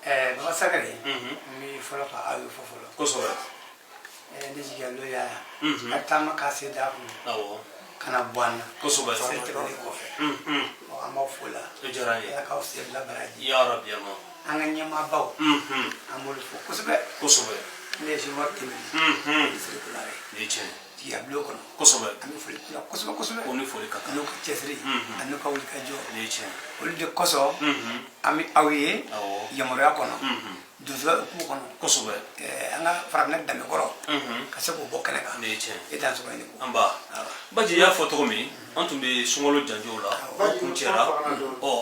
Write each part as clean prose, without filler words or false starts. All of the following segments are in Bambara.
Baba Sakare mi fɔlɔ ka aw ye fɔlɔ kosɛbɛ ne jigin lo ya ka taama ka se da kun awɔ kana bɔ an na kosɛbɛ se tɛmɛnen kɔfɛ an b'aw fo la o diyara n ye ala k'aw se bila baraji ya rabi ya ma an ka ɲɛmaabaw an b'olu fo kosɛbɛ kosɛbɛ ne ye sumaworo tɛmɛni siri kulare ni ye tiɲɛ tiya bulon kɔnɔ kosɛbɛ an bɛ foli kula kosɛbɛ kosɛbɛ ko ni foli ka kan n'u ka cɛsiri ani n'u ka wulikajɔ ni ye tiɲɛ olu de kosɔn an bɛ aw ye awɔ yamaruya kɔnɔ donsoya hukumu kɔnɔ kosɛbɛ an ka farafinna danbekɔrɔ ka se k'o bɔ kɛnɛ kan ni ye tiɲɛ e t'an sɔrɔ yen ko an ba baji y'a fɔ cogo min an tun bɛ sunkalo janjow la o kun cɛra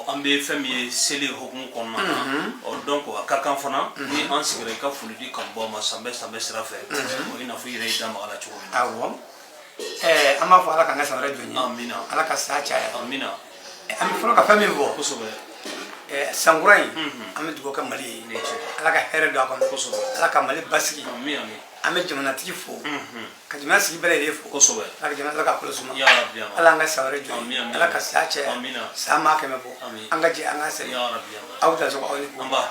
an bɛ fɛn min ye seli hukumu kɔnɔna na donc a ka kan fana ni an sigira i ka foli di kanubɔ ma sanbɛ sira fɛ o i n'a fɔ i yɛrɛ y'i da maga la cogo min na awɔ an b'a fɔ ala k'an ka san wɛrɛ jɔn ye amina ala ka sa caya amina an bɛ fɔlɔ ka fɛn min fɔ kosɛbɛ sankura in an bɛ dugawu kɛ mali ye ni ye tiɲɛ ala ka hɛrɛ don a kɔnɔ kosɛbɛ ala ka mali basigi amina an bɛ jamanatigi fo ka jamana sigi bɛɛ lajɛlen fo kosɛbɛ ala ka jamana ala ka kɔlɔsi suma ya rabi ya ma ala an ka san wɛrɛ jɔn Amin, ye amin. ala ka sa caya Amina. san maa kɛmɛ bɔ Amin. an ka jɛ an ka sɛnɛ ya rabi ya ma aw ta sɔgɔ aw ni ko an ba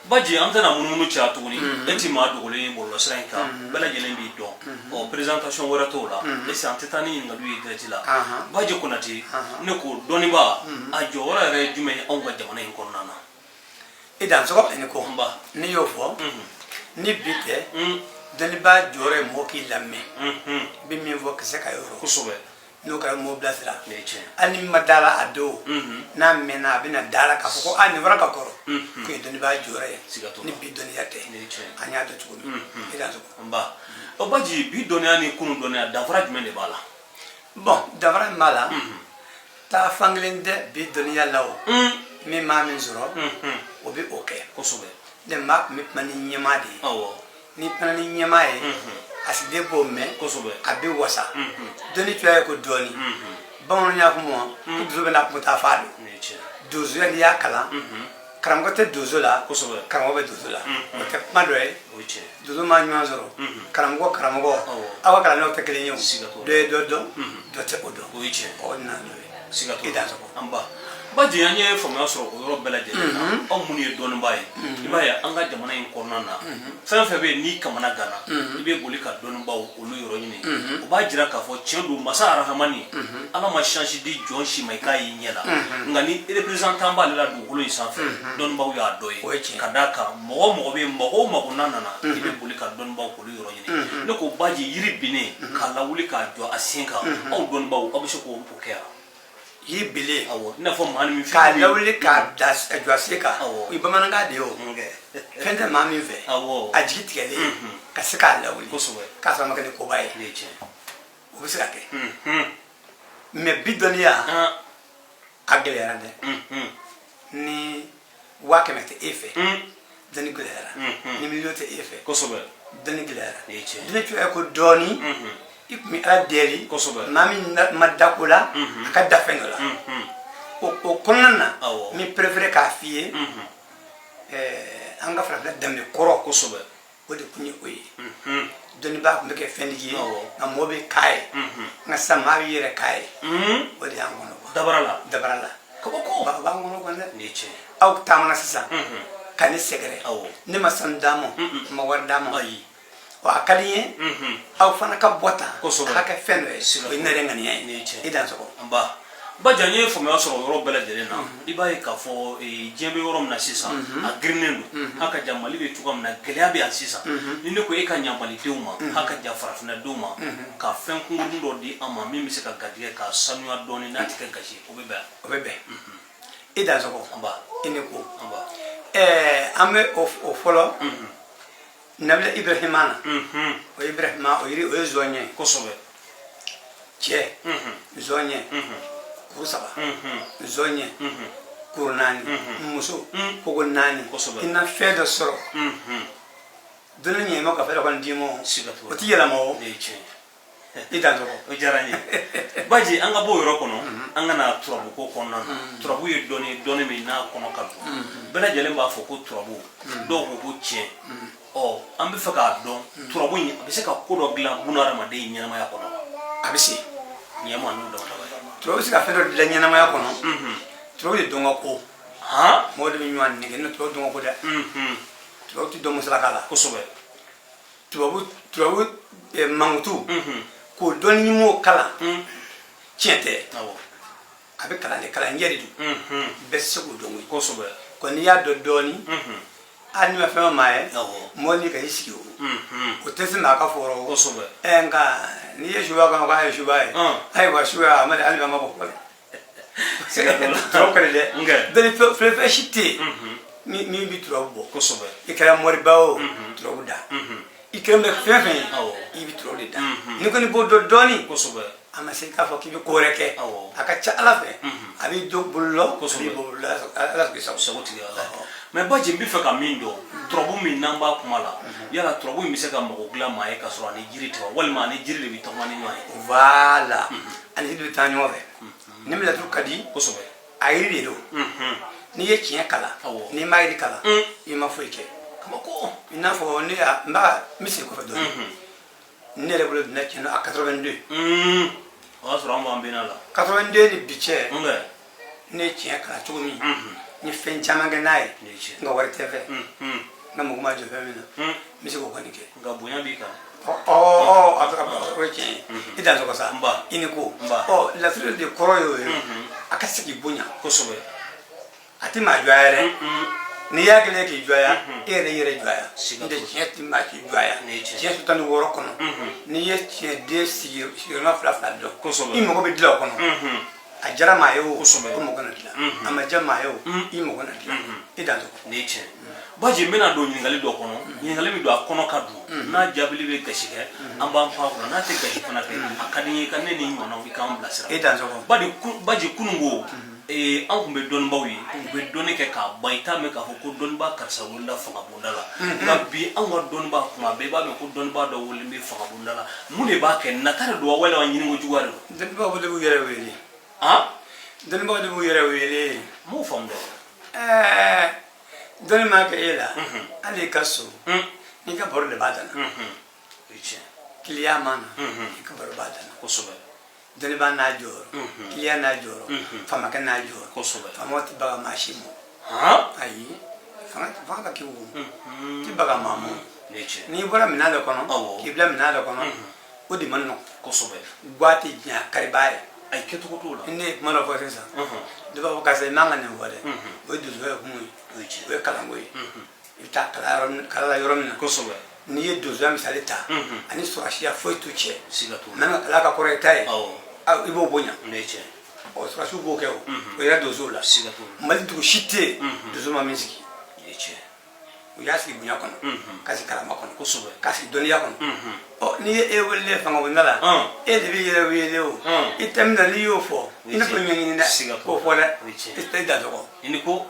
baji an tɛna munumunu caya tuguni e ti maa dogolen bɔlɔlɔsira in kan bɛɛ lajɛlen b'i dɔn présentation wɛrɛ t'o la ese an tɛ taa ni ɲininkaliw ye direct la baji konate ne ko dɔnniba a jɔyɔrɔ yɛrɛ ye jumɛn ye anw ka jamana in kɔnɔna na e dan sɔgɔ ni ko an ba ni y'o fɔ ni bi tɛ dɔnnibaa jɔyɔrɔ ye mɔgɔ k'i lamɛn bɛ min fɔ kisɛ ka yɔrɔ kosɛbɛ n'o ka mɔgɔ bilasira ni ye tiɲɛ hali ni ma da la a don n'a mɛnna a bɛna da la k'a fɔ ko nin fɔra ka kɔrɔ k'o ye dɔnnibaa jɔyɔrɔ ye siga t'o la ni bi dɔnniya tɛ ni ye tiɲɛ an y'a dɔn cogo min e dan sɔgɔ an ba baji bi dɔnniya ni kunun dɔnniya danfara jumɛn de b'a la bɔn dafara min b'a la taa fan kelen tɛ bi dɔnniya la o min maa min sɔrɔ o bɛ o kɛ kosɛbɛ ne maa tun bɛ kuma ni ɲɛmaa de ye awɔ ni kuma ni ɲɛmaa ye a sigilen b'o mɛn kosɛbɛ a bɛ wasa dɔnni cogoya ye ko dɔɔni bamananw y'a fɔ ma ko donso bɛ na kun taa fa don ni ye tiɲɛ donsoya n'i y'a kalan karamɔgɔ tɛ donso la kosɛbɛ karamɔgɔ bɛ donso la o tɛ kuma dɔ ye o ye tiɲɛ donso ma ɲuman sɔrɔ karamɔgɔ aw ka kalandenw tɛ kelen ye o Siga t'o la. dɔ ye dɔ dɔn dɔ tɛ o dɔn o ye tiɲɛ ɔ na n'o ye siga t'o e la t'a sɔrɔ an ba baji an ye faamuya sɔrɔ o yɔrɔ bɛɛ lajɛlen na anw minnu ye dɔnnibaa ye i b'a ye an ka jamana in kɔnɔna na fɛn fɛn bɛ yen n'i kamana gana i bɛ boli ka dɔnnibaaw olu yɔrɔ ɲini o b'a jira k'a fɔ tiɲɛ don masa arahamani ala ma chance di jɔn si ma i k'a y'i ɲɛ la nka ni représentant b'ale la dugukolo in sanfɛ dɔnnibaaw y'a dɔ O ye ye tiɲɛ. ka d'a kan mɔgɔ o mɔgɔ bɛ yen mɔgɔ o mɔgɔ n'a nana i bɛ boli ka dɔnnibaaw k'olu yɔrɔ ɲini ne ko baji yiri binnen k'a lawuli k'a jɔ a sen kan aw dɔnnibaaw aw bɛ se k'o kɛ wa y'i bile awɔ i n'a fɔ maa min k'a lawuli k'a da jɔ a sen kan Awɔ. o ye bamanankan de ye o fɛn tɛ maa min fɛ awɔ a jigi tigɛlen ka se k'a lawuli kosɛbɛ k'a sɔrɔ a ma kɛ ni koba ye ne ye tiɲɛ o bɛ se ka kɛ mɛ bi dɔnniya a gɛlɛyara dɛ ni 100,000 tɛ e fɛ dɔnni gɛlɛyara ni 1,000,000 tɛ e fɛ kosɛbɛ dɔnni gɛlɛyara ne ye tiɲɛ dɔnni cogoya ye ko dɔɔni i tun bɛ ala deli kosɛbɛ maa min ma da ko la a ka da fɛn dɔ la o kɔnɔna na Awɔ. min préféré k'a f'i ye an ka farafinna danbe kɔrɔ kosɛbɛ o de tun ye o ye dɔnnibaa tun bɛ kɛ fɛntigi ye Awɔ. nka mɔgɔ bɛ k'a ye nka sisan maa b'i yɛrɛ k'a ye o de y'an kɔnɔ kuwa dabara la dabara la kabako o b'an kɔnɔ kuwa dɛ ne ye tiɲɛ aw taamana sisan ka ne sɛgɛrɛ Awɔ. ne ma sanu d'a ma n ma wari d'a ma ayi a ka di n ye aw fana ka bɔ tan Kosɛbɛ. a ka kɛ fɛn dɔ ye Siga o ye t'o ne la. yɛrɛ ŋaniya Ne ye ye tiɲɛ. i dan sɔgɔ an ba baji an ye faamuya sɔrɔ o yɔrɔ bɛɛ lajɛlen na i b'a ye k'a fɔ diɲɛ bɛ yɔrɔ min na sisan a girinnen don h'a ka jan mali bɛ cogoya min na gɛlɛya bɛ yan sisan ni ne ko e ka ɲa malidenw ma h'a ka jan farafinnadenw ma ka fɛn kunkurunin dɔ di an ma min bɛ se ka garijɛgɛ ka sanuya dɔɔni n'a tɛ kɛ gasi ye o bɛ bɛn o bɛ bɛn i dan sɔgɔ an ba i ni ko an ba an bɛ o fɔlɔ nabila ibrahima na o ibrahima o ye zɔn ye kosɛbɛ cɛ zɔn ye kuru 3 zɔn ye kuru 4 muso kogo 4 Kosɛbɛ. i na fɛn dɔ sɔrɔ dɔnni ɲɛ ma ka fɛn dɔ kɔni d'i ma siga t'o o la tɛ yɛlɛma o ne ye tiɲɛ i dan sɔgɔ o diyara n ye baji an ka bɔ o yɔrɔ kɔnɔ an ka na turabuko kɔnɔna na turabu ye dɔnni min n'a kɔnɔ ka don bɛɛ lajɛlen b'a fɔ ko turabu dɔw ko ko tiɲɛ an bɛ fɛ k'a dɔn turabu in a bɛ se ka ko dɔ dilan bunahadamaden ɲɛnamaya kɔnɔ a bɛ se ɲɛma n'o dama dama ye turabu bɛ se ka fɛn dɔ dilan ɲɛnamaya kɔnɔ turabu de dɔn ka ko mɔgɔ de bɛ ɲɔgɔn nɛgɛ ne tubabu dɔn ko dɛ tubabu tɛ dɔn musalaka la kosɛbɛ tubabu mankutu k'o dɔnni ɲumanw kalan tiɲɛ tɛ a bɛ kalan de kalan ɲɛ de don bɛɛ tɛ se k'o dɔn kosɛbɛ ko n'i y'a dɔn dɔɔni hali n'i ma fɛn o maa ye mɔgɔ ni ka i sigi o tɛ se maa ka fɔ o nka n'i ye suba kɔnɔ k'a ye suba ye ayiwa suba a ma hali ma bɔ fɔlɔ tubabu ka di dɛ dɔnni fɛn si tɛ yen min bɛ tubabu bɔ i kɛra mɔriba o tubabu da i kɛra bɛ fɛn fɛn ye i bɛ tubabu de da n'i kɔni b'o dɔn dɔɔni a ma se k'a fɔ k'i bɛ ko wɛrɛ kɛ a ka ca ala fɛ a b'i don bolo la a b'i bolo la ala sago tigɛ ala mɛ Badji n bɛ fɛ ka min dɔn turabu min n'an b'a kuma la yala turabu in bɛ se ka mago dilan maa ye ka sɔrɔ ani jiri tɛ wa walima ani jiri de bɛ tagama ni ɲɔgɔn ye voilà ani jiri bɛ taa ɲɔgɔn fɛ ni min laturu ka di a yiri de don n'i ye tiɲɛ kalan n'i ma yiri kalan i ma foyi kɛ i n'a fɔ ne n bɛ segin kɔfɛ dɔɔni ne yɛrɛ bolo donna tiɲɛ na a 82 o y'a sɔrɔ an b'an bɛnna la 82 ni bi cɛ ne ye tiɲɛ kalan cogo min n ye fɛn caman kɛ n'a ye n ka wari tɛ fɛ n ka mɔgɔ ma jɔ fɛn min na n bɛ se k'o kɔni kɛ nka bonya b'i kan o ye tiɲɛ ye i dan sɔgɔ sa i ni ko laturu de kɔrɔ y'o ye a ka se k'i bonya kosɛbɛ a tɛ maa jɔya dɛ n'i y'a kɛlen k'i jɔya e yɛrɛ yɛrɛ jɔya n tɛ tiɲɛ tɛ maa k'i jɔya tiɲɛ so 16 kɔnɔ n'i ye tiɲɛ den sigiyɔrɔma 2 dɔn i mago bɛ dilan o kɔnɔ a jara maa ye o ko mɔgɔ na dilan a ma diya maa ye o i mago na dilan i dan sɔgɔ nin ye tiɲɛ Badji n bɛna don ɲininkali dɔ kɔnɔ ɲininkali min don a kɔnɔ ka don n'a jaabili bɛ gasi kɛ an b'an pan a kunna n'a tɛ gasi fana kɛ a ka di n ye ka ne ni ɲɔgɔnnaw i k'an bilasira i dan sɔgɔ Badji kununko an tun bɛ dɔnnibaw ye u bɛ dɔnni kɛ k'a ban i t'a mɛn k'a fɔ ko dɔnnibaa karisa wulila fanga bonda la nka bi an ka dɔnnibaa kuma bɛɛ i b'a mɛn ko dɔnnibaa dɔ wulilen bɛ fanga bonda la mun de b'a kɛ nata de don wa walima ɲiniko juguya de don dɔnnibaaw de b'u yɛrɛ wele dɔnnibaaw de b'u yɛrɛ wele n m'o faamu dɛ dɔnni maa kɛ e la hali i ka so n'i ka baro de b'a dan na o ye tiɲɛ kiliyan ma na i ka baro b'a dan na kosɛbɛ dɔnnibaa n'a jɔyɔrɔ kiliyan n'a jɔyɔrɔ famakɛ n'a jɔyɔrɔ faamaw tɛ baga maa si ma ayi fanga ka k'i wo tɛ baga maa ma n'i bɔra minɛn dɔ kɔnɔ k'i bila minɛn dɔ kɔnɔ o de man nɔgɔn guwa tɛ diɲɛ karibaa ye a ye kɛcogo t'o la ne ye kuma dɔ fɔ sisan dɔ b'a fɔ karisa i man ka nin fɔ dɛ o ye dusuya ye kun ye o ye kalanko ye i bɛ taa kalan la yɔrɔ min na n'i ye donsoya misali ta ani sɔrɔsiya foyi t'u cɛ n'an ka kalan ka kɔrɔ i ta ye i b'o bonya sɔrɔsiw b'o kɛ o yɛrɛ donsow la mali dugu si tɛ yen donso ma min sigi u y'a sigi bonya kɔnɔ ka sigi karama kɔnɔ ka sigi dɔnniya kɔnɔ n'i ye e wele fanga bonda la e de b'i yɛrɛ wele o i tɛmɛna n'i y'o fɔ i n'a fɔ ɲɛɲini dɛ k'o fɔ dɛ i tɛ da tɔgɔ i ni ko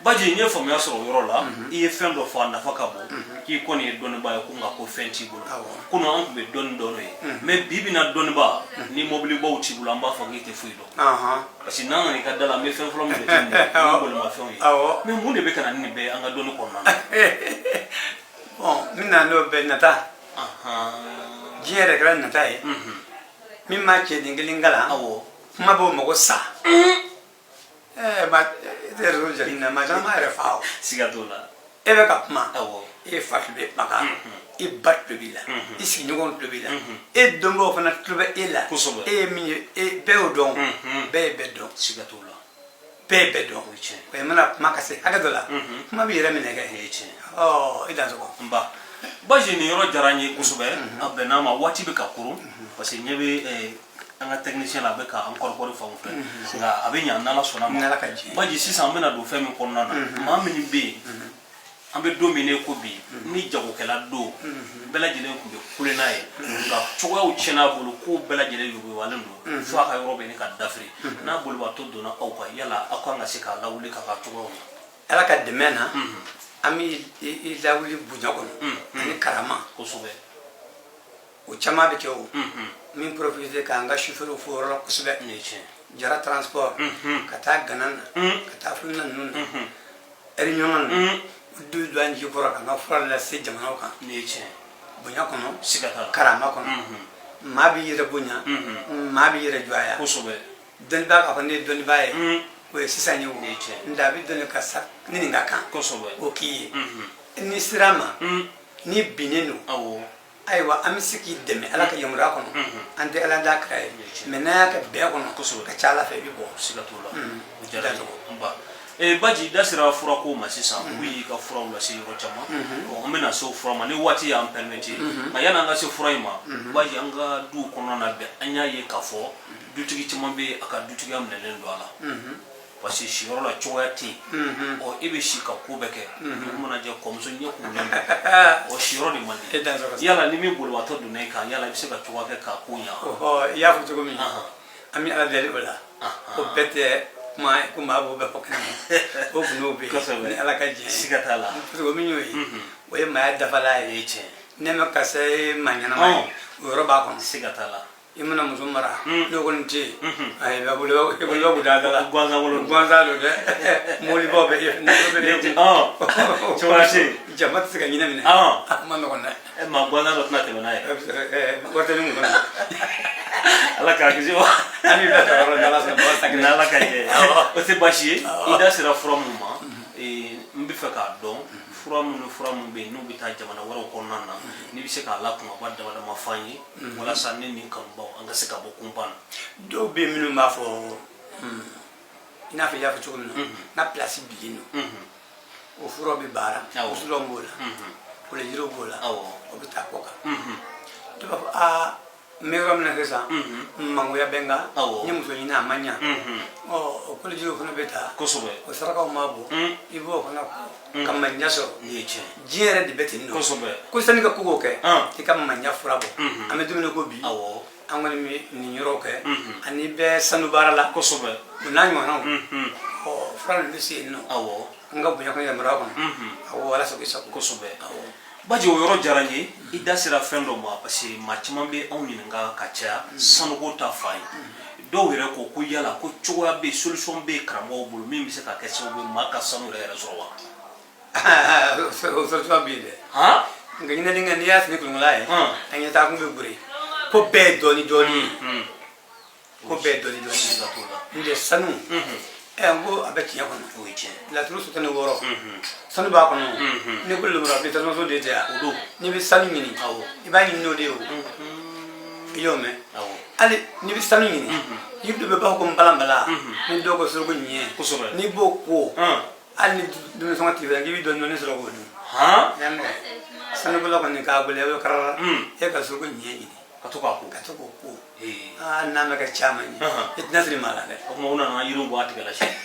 Badji n ye faamuya sɔrɔ o yɔrɔ la i ye fɛn dɔ fɔ a nafa ka bon k'i kɔni ye dɔnnibaa ye ko nka ko fɛn t'i bolo kunun an tun bɛ dɔnni dɔn n'o ye mɛ bi bina dɔnnibaa ni mɔbilibaw t'i bolo an b'a fɔ k'i tɛ foyi dɔn parce que n'an nan'i ka da la an bɛ fɛn fɔlɔ min jateminɛ o ye bolimafɛnw ye mɛ mun de bɛ ka na ni nin bɛɛ an ka dɔnni kɔnɔna na n bɛna n'o bɛɛ nata diɲɛ yɛrɛ kɛra nata ye min m'a cɛ den kelen kalan kuma b'o mago sa réseau jateminɛ maa caman yɛrɛ fa o siga t'o la e bɛ ka kuma e fa tulo bɛ maga i ba tulo b'i la i sigiɲɔgɔnw tulo b'i la e dɔnbaaw fana tulo bɛ e la e ye min ye bɛɛ y'o dɔn bɛɛ ye bɛɛ dɔn siga t'o la bɛɛ ye bɛɛ dɔn o ye mana kuma ka se hakɛ dɔ la kuma b'i yɛrɛ minɛ kɛ i dan sɔgɔ n ba Badji nin yɔrɔ diyara n ye kosɛbɛ a bɛnn'a ma waati bɛ ka koron parce que ɲɛ bɛ an ka technicien la a bɛ ka an kɔrɔkɔri fan fɛ nka a bɛ ɲa n'Ala sɔnna ma Badji sisan an bɛna don fɛn min kɔnɔna na maa min bɛ yen an bɛ don min ne ko bi ni jagokɛla don bɛɛ lajɛlen tun bɛ kule n'a ye nka cogoyaw tiɲɛna a bolo ko bɛɛ lajɛlen yuguyalen don fo a ka yɔrɔ bɛ ɲini ka dafiri n'a bolibaatɔ donna aw kan yala aw kan ka se k'a lawuli k'a ka cogoyaw ɲɛ Ala ka dɛmɛ na an bɛ i lawuli bonya kɔnɔ ani karama kosɛbɛ o caman bɛ kɛ o min profite k'an ka chauffeur fo yɔrɔ la kosɛbɛ jara transport ka taa gana na ka taa fulina ninnu na ɛriɲɔgɔn na du don an ji kɔrɔ k'an ka fura lase jamanaw kan bonya kɔnɔ karama kɔnɔ maa b'i yɛrɛ bonya maa b'i yɛrɛ jɔya dɔnnibaa k'a fɔ ne ye dɔnnibaa ye o ye sisan ye o nda a bɛ dɔnni ka sa ni nin ka kan o k'i ye ni sira ma ni binnen don ayiwa an bɛ se k'i dɛmɛ ala ka yamaruya kɔnɔ an tɛ ala da kira ye mɛ n'an y'a kɛ bɛɛ kɔnɔ ka ca ala fɛ i bɛ bɔ siga t'o la o diyara n ba Badji da sera fura ko ma sisan u yi ka furaw lase yɔrɔ caman an bɛna se o fura ma ni waati y'an permettre nka yan'an ka se fura in ma Badji an ka du kɔnɔna na bɛɛ an y'a ye k'a fɔ dutigi caman bɛ a ka dutigiya minɛlen don a la parce que siyɔrɔ la cogoya tɛ yen e bɛ si ka ko bɛɛ kɛ dugu mana jɛ kɔmuso ɲɛ kurulen don siyɔrɔ de man di yala ni min bolibaatɔ donna e kan yala i bɛ se ka cogoya kɛ k'a ko ɲa i y'a fɔ cogo min an bɛ ala deli o la o bɛɛ tɛ kuma ko maa b'o bɛɛ fɔ kɛnɛ ma o gundo bɛ yen ni ala ka diɲɛ ye siga t'a la cogo min y'o ye o ye maaya dafala ye ne ma ka se maa ɲɛnama ye o yɔrɔ b'a kɔnɔ siga t'a la i mana muso mara n'o kɔni tɛ yen ayi bɛ bolo bɛ da la gansan don dɛ mɔbilibaw bɛ yen cogoya tɛ jama tɛ se ka ɲinɛ minɛ a ma nɔgɔn dɛ maa gansan dɔ tɛna tɛmɛ n'a ye wari tɛ ni mun kɔnɔ ala k'a kisi wa ani bɛ taa yɔrɔ n'ala sɔnna ni ala ka jɛ o tɛ baasi ye i da sera fura min ma n bɛ fɛ k'a dɔn fura minnu bɛ yen n'u bɛ taa jamana wɛrɛw kɔnɔna na n'i bɛ se k'a lakumaba dama dama f'an ye walasa ne ni kanubaw an ka se ka bɔ kunpan na dɔw bɛ yen minnu b'a fɔ i n'a fɔ i y'a fɔ cogo min na n'a pilasi bilen don o fura bɛ baara wusulanw b'o la kolonjiriw b'o la o bɛ taa kɔ kan dɔw b'a fɔ n bɛ yɔrɔ min na sisan mangoya bɛ n kan n ye muso ɲini a ma ɲa o kolonjiriw fana bɛ taa o sarakaw ma bɔ i b'o fana ka manja sɔrɔ diɲɛ yɛrɛ de bɛ ten nɔ ko sanni ka ko k'o kɛ i ka manja fura bɔ an bɛ dumuni ko bi an kɔni bɛ nin yɔrɔw kɛ ani bɛ sanu baara la o n'a ɲɔgɔnnaw fura ninnu bɛ se yen nɔ an ka bonya kɔnɔ yamaruya kɔnɔ awɔ walasa k'i sago Badji o yɔrɔ diyara n ye i da sera fɛn dɔ ma parce que maa caman bɛ anw ɲininka ka caya sanuko ta fan ye dɔw yɛrɛ ko ko yala ko cogoya bɛ yen solution bɛ yen karamɔgɔw bolo min bɛ se ka kɛ sababu ye maa ka sanu yɛrɛ sɔrɔ wa o solution bɛ yen dɛ nka ɲinɛni kɛ n'i y'a sigi kunkula ye a ɲɛ taa kun bɛ buri ko bɛɛ ye dɔɔni dɔɔni ye ko bɛɛ ye dɔɔni dɔɔni ye n tɛ sanu n ko a bɛ tiɲɛ kɔnɔ o ye tiɲɛ laturu sutani 6 sanu b'a kɔnɔ ni ko lemuru a bɛ tasuma de tɛ yan o don n'i bɛ sanu ɲini i b'a ɲini n'o de ye o i y'o mɛn hali n'i bɛ sanu ɲini yiri dɔ bɛ b'a fɔ ko nbalanbala ni dɔw ko soroko ɲɛ n'i b'o ko hali ni dumuni sɔngɔ t'i fɛ k'i bɛ dɔɔni sɔrɔ k'o dun sanukola kɔni k'a bolo karara e ka soroko ɲɛ ɲini ka to k'o ko n'a ma kɛ caman ye i tɛna siri maa la dɛ o tuma u nana yiriw bɔ a tigɛ la sini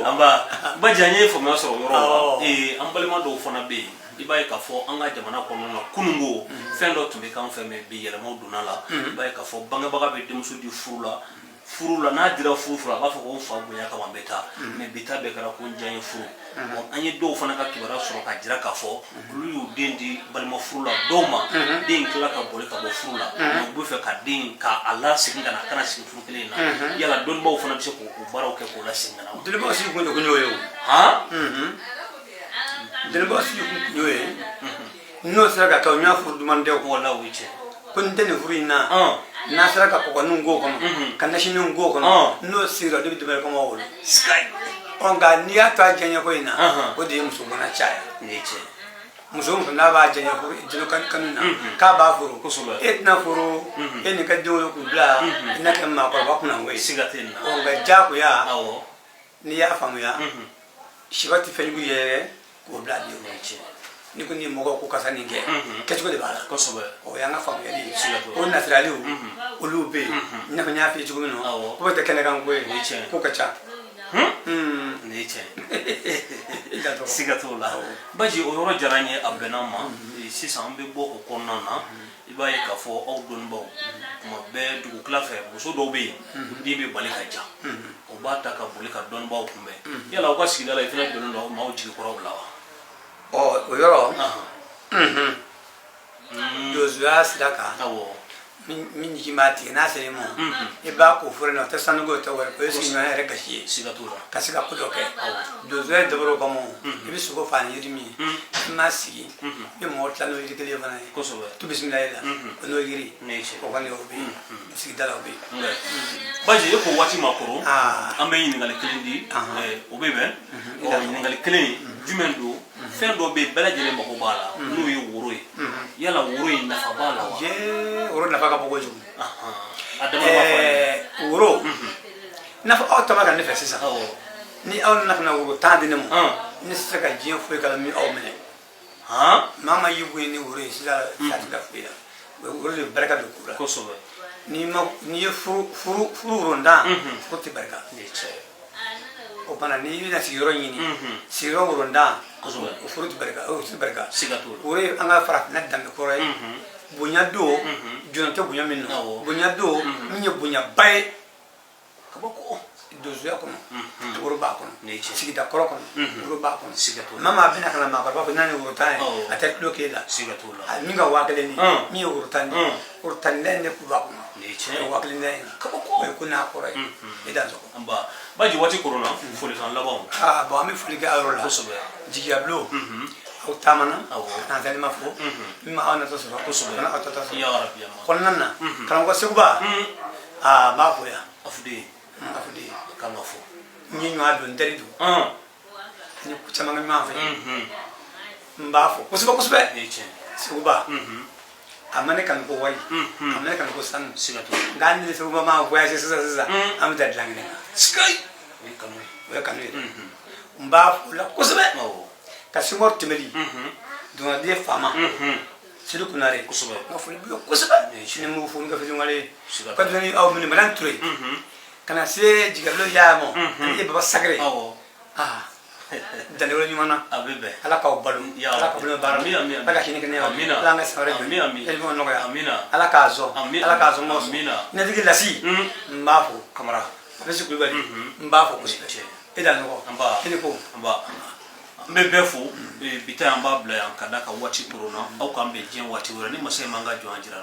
an ba Badji an ye faamuya sɔrɔ o yɔrɔ la an balima dɔw fana bɛ yen i b'a ye k'a fɔ an ka jamana kɔnɔna na kununko fɛn dɔ tun bɛ k'an fɛ mɛ bi yɛlɛmaw donna la i b'a ye k'a fɔ bangebaga bɛ denmuso di furu la n'a dira furu a b'a fɔ ko n fa bonya kama n bɛ taa mɛ bi ta bɛɛ kɛra ko n diya ye furu an ye dɔw fana ka kibaruya sɔrɔ ka jira k'a fɔ olu y'u den di balima furu la dɔw ma den tila ka boli ka bɔ furu la u bɛ fɛ ka den k'a lasegin ka na a kana sigi furu kelen in na yala dɔnnibaw fana bɛ se k'o baaraw kɛ k'o lasegin ka na wa dɔnnibaw sigi kun y'o ye o dɔnnibaw sigi kun y'o ye n'o sera ka kɛ o y'a furu duman tɛ o wala o ye tiɲɛ ko n tɛ nin furu in na n'a sera ka kɔkɔninw k'o kɔnɔ ka nasininw k'o kɔnɔ n'o sigira o de bɛ dɛmɛ kɔngɔ wolo nka n'i y'a to a diyaɲɛ ko in na o de ye muso mana caya muso n'a b'a diyaɲɛ ko jɛnɛ kanu na k'a b'a furu e tɛna furu e n'i ka denw ye k'u bila i n'a kɛ maakɔrɔba kunna ko ye nka diyagoya n'i y'a faamuya siba tɛ fɛn jugu ye yɛrɛ k'o bila den ni ko ni mɔgɔw ko karisa nin kɛ kɛcogo de b'a la o y'an ka faamuyali ye o nasiraliw olu bɛ yen i n'a fɔ n y'a f'i ye cogo min na ko bɛ tɛ kɛnɛkan ko ye ko ka ca nin ye tiɲɛ siga t'o la Badji o yɔrɔ diyara n ye a bɛnna n ma sisan an bɛ bɔ o kɔnɔna na i b'a ye k'a fɔ aw dɔnnibaw tuma bɛɛ dugukila fɛ muso dɔw bɛ yen den bɛ bali ka ja o b'a ta ka boli ka dɔnnibaw kunbɛn yala aw ka sigida la i fana donnen don maaw jigi kɔrɔ bila wa o yɔrɔ donsoya sira kan min ji mati na sere mo e ba ko fure no ta sanu go ta war ko esi no re gashi sigatura kasika kudo ke do zo de bro ko mo e bi su go fa ni yirimi ma si e mo tla no yiri ke le bana ko so ba tu bismillah la no yiri ne che ko kan yo bi si dala bi baje ko wati makoro ambe yin ngal klendi o bebe o yin ngal klendi jumendo fendo be bela jere mako bala no yi woro yi yala woro yi nafa bala wa je woro nafa ka bogo ju adama ba fa woro nafa auto ma kan ne fesi sa ni aw na woro ta de mo ni se ka je fu ka mi aw mene mama yi bu ni woro yi sila sa ta fu ya woro le baraka do kura ko so ba ni ma ni furu ronda ko ti baraka o pana ni na sigiro nyini sigiro ronda o furu ti baraka o ti baraka sigatura ore anga fara na dambe ko rai bunya do jonto bunya minno bunya do minye bunya bay kabako do zuya ko oro ba ko sigida koro ko oro ba ko sigatura mama bina kana ma ba ko nani oro tan atat lo ke la sigatura mi ga wa kale ni mi oro tan ne ku ba ko wa kale ni kabako ko na ko rai idan so amba baji wati corona foli kan labaw ba mi foli ga oro la jigi ablo o tamana na tali ma fo mi ma ana to so na auto to ya rabbi ya kon nanna kan ko suba ma fo ya afudi kan fo ni nywa do ndari do ni ku chama ma fo mba fo kusuba suba amane kan ko wai amane kan ko san sigatu ngani suba ma voyage sasa am da langene sky we kanu mba fo la kusuba ka singor timeli do de fama siru kunare kusuba ma fo bi kusuba ni mu fo nga fi ngale ka do ni aw min malan ture kana se jigalo ya mo e baba sagre dan wala nyumana abebe ala ka balu ala ka balu bara ala ka hini kene amina ala nga sare amina e mo no ya amina ala ka zo mo amina ina digi lasi mbafo kamara basi ku bali mbafo ku e dan no amba kini ko amba mbefo bita amba bla yan kada ka wati corona au ka mbe jin wati wora ni masai manga jo anjira